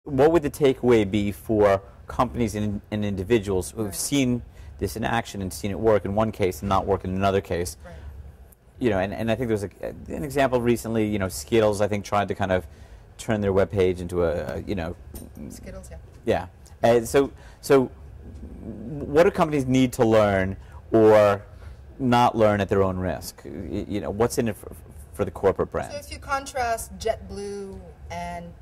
what would the takeaway be for companies and individuals who have seen this in action and seen it work in one case and not work in another case? Right. You know, and I think there was an example recently. You know, Skittles, I think, tried to kind of turn their webpage into a you know. Skittles, yeah. Yeah. So what do companies need to learn or not learn at their own risk? You know, what's in it for the corporate brand? So if you contrast JetBlue and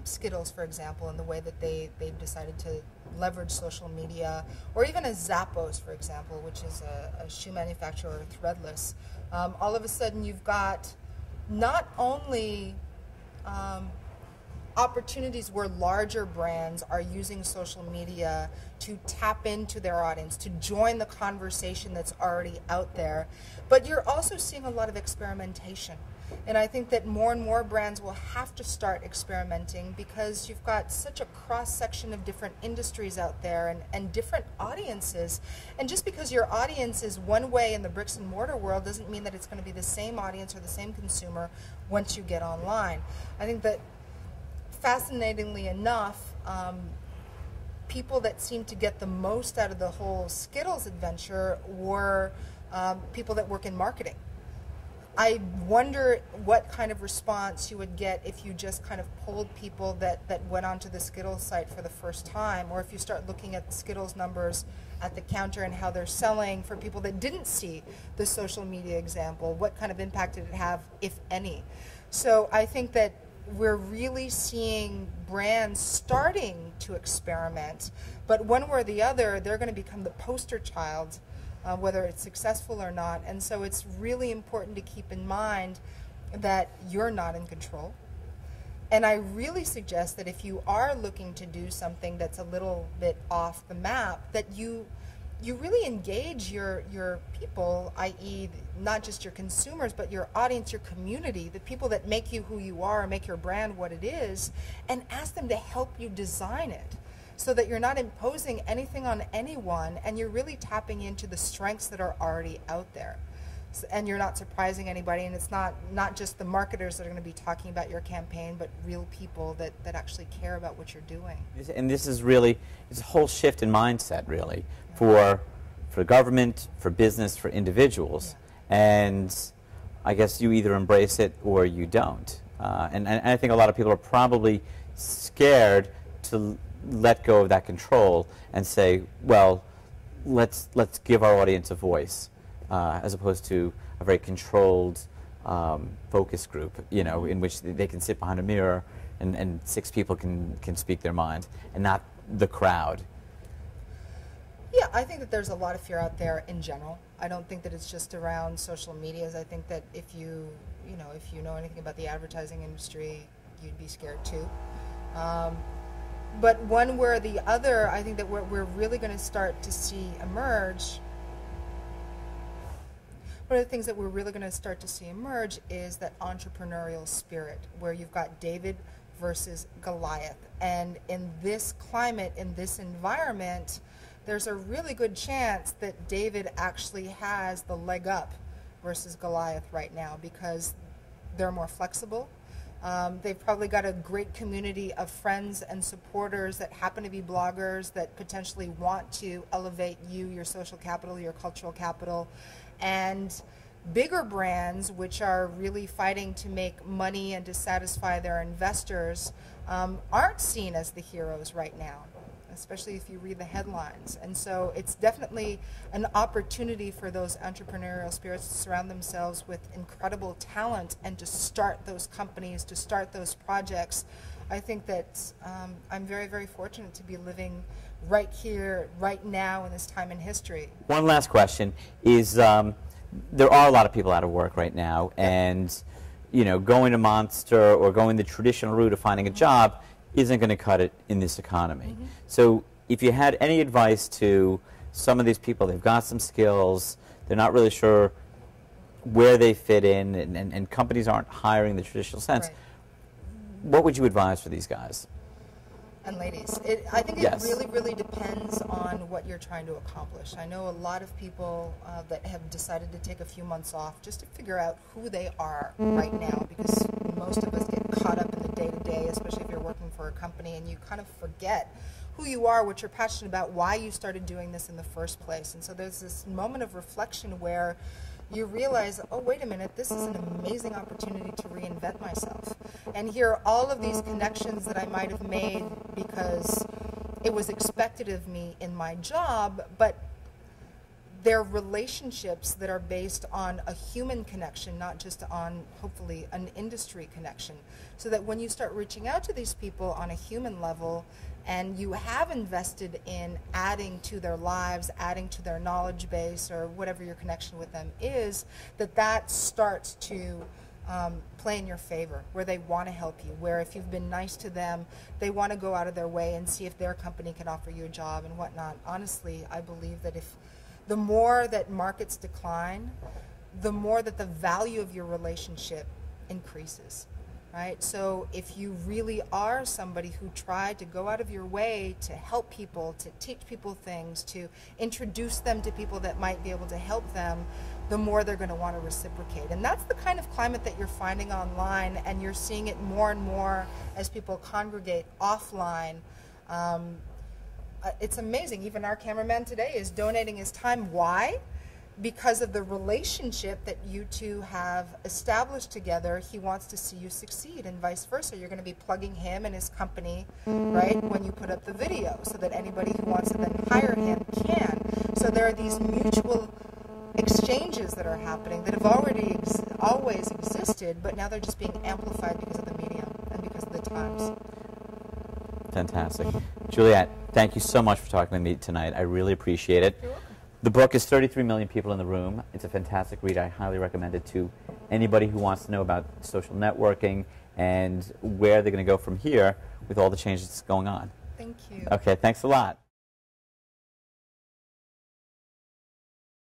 Skittles, for example, in the way that they've decided to leverage social media, or even a Zappos, for example, which is a shoe manufacturer, threadless, all of a sudden you've got not only opportunities where larger brands are using social media to tap into their audience, to join the conversation that's already out there, but you're also seeing a lot of experimentation. And I think that more and more brands will have to start experimenting because you've got such a cross-section of different industries out there and different audiences. And just because your audience is one way in the bricks and mortar world doesn't mean that it's going to be the same audience or the same consumer once you get online. I think that fascinatingly enough, people that seemed to get the most out of the whole Skittles adventure were people that work in marketing. I wonder what kind of response you would get if you just kind of polled people that went onto the Skittles site for the first time, or if you start looking at the Skittles numbers at the counter and how they're selling for people that didn't see the social media example. What kind of impact did it have, if any? So I think that we're really seeing brands starting to experiment, but one way or the other, they're going to become the poster child, whether it's successful or not. And so it's really important to keep in mind that you're not in control. And I really suggest that if you are looking to do something that's a little bit off the map, that you really engage your people, i.e. not just your consumers, but your audience, your community, the people that make you who you are, make your brand what it is, and ask them to help you design it, so that you're not imposing anything on anyone and you're really tapping into the strengths that are already out there. And you're not surprising anybody, and it's not just the marketers that are going to be talking about your campaign, but real people that actually care about what you're doing. And this is really, it's a whole shift in mindset, really, for government, for business, for individuals. Yeah. And I guess you either embrace it or you don't. And I think a lot of people are probably scared to let go of that control and say, well, let's give our audience a voice, as opposed to a very controlled focus group, you know, in which they can sit behind a mirror and 6 people can speak their mind, and not the crowd. Yeah, I think that there's a lot of fear out there in general. I don't think that it's just around social medias. I think that if you know anything about the advertising industry, you'd be scared too. But one way or the other, I think that what we're really going to start to see emerge, one of the things that we're really going to start to see emerge is that entrepreneurial spirit, where you've got David versus Goliath. And in this climate, in this environment, there's a really good chance that David actually has the leg up versus Goliath right now, because they're more flexible. They've probably got a great community of friends and supporters that happen to be bloggers that potentially want to elevate you, your social capital, your cultural capital. And bigger brands, which are really fighting to make money and to satisfy their investors, aren't seen as the heroes right now, especially if you read the headlines. And so it's definitely an opportunity for those entrepreneurial spirits to surround themselves with incredible talent and to start those companies, to start those projects. I think that I'm very, very fortunate to be living right here, right now in this time in history. One last question is, there are a lot of people out of work right now, and you know, going to Monster or going the traditional route of finding a job isn't going to cut it in this economy. So if you had any advice to some of these people, they've got some skills, they're not really sure where they fit in, and companies aren't hiring in the traditional sense, Right. What would you advise for these guys? And ladies, I think it Yes. really, really depends on what you're trying to accomplish. I know a lot of people that have decided to take a few months off just to figure out who they are right now, because most of us get caught up in the day-to-day, especially if you're working for a company, and you kind of forget who you are, what you're passionate about, why you started doing this in the first place. And so there's this moment of reflection where you realize, oh, wait a minute, this is an amazing opportunity to reinvent myself. And here are all of these connections that I might have made because it was expected of me in my job, but they're relationships that are based on a human connection, not just on, hopefully, an industry connection. So that when you start reaching out to these people on a human level, and you have invested in adding to their lives, adding to their knowledge base, or whatever your connection with them is, that starts to play in your favor, where they want to help you, where if you've been nice to them, they want to go out of their way and see if their company can offer you a job and whatnot. Honestly, I believe that if the more that markets decline, the more that the value of your relationship increases, right? So if you really are somebody who tried to go out of your way to help people, to teach people things, to introduce them to people that might be able to help them, the more they're going to want to reciprocate. And that's the kind of climate that you're finding online, and you're seeing it more and more as people congregate offline. It's amazing. Even our cameraman today is donating his time. Why? Because of the relationship that you two have established together. He wants to see you succeed, and vice versa. You're going to be plugging him and his company, right, when you put up the video, so that anybody who wants to then hire him can. So there are these mutual exchanges that are happening that have already always existed, but now they're just being amplified because of the medium and because of the times. Fantastic. Juliette, thank you so much for talking to me tonight. I really appreciate it. You're welcome. The book is 33 Million People in the Room. It's a fantastic read. I highly recommend it to anybody who wants to know about social networking and where they're going to go from here with all the changes going on. Thank you. Okay, thanks a lot.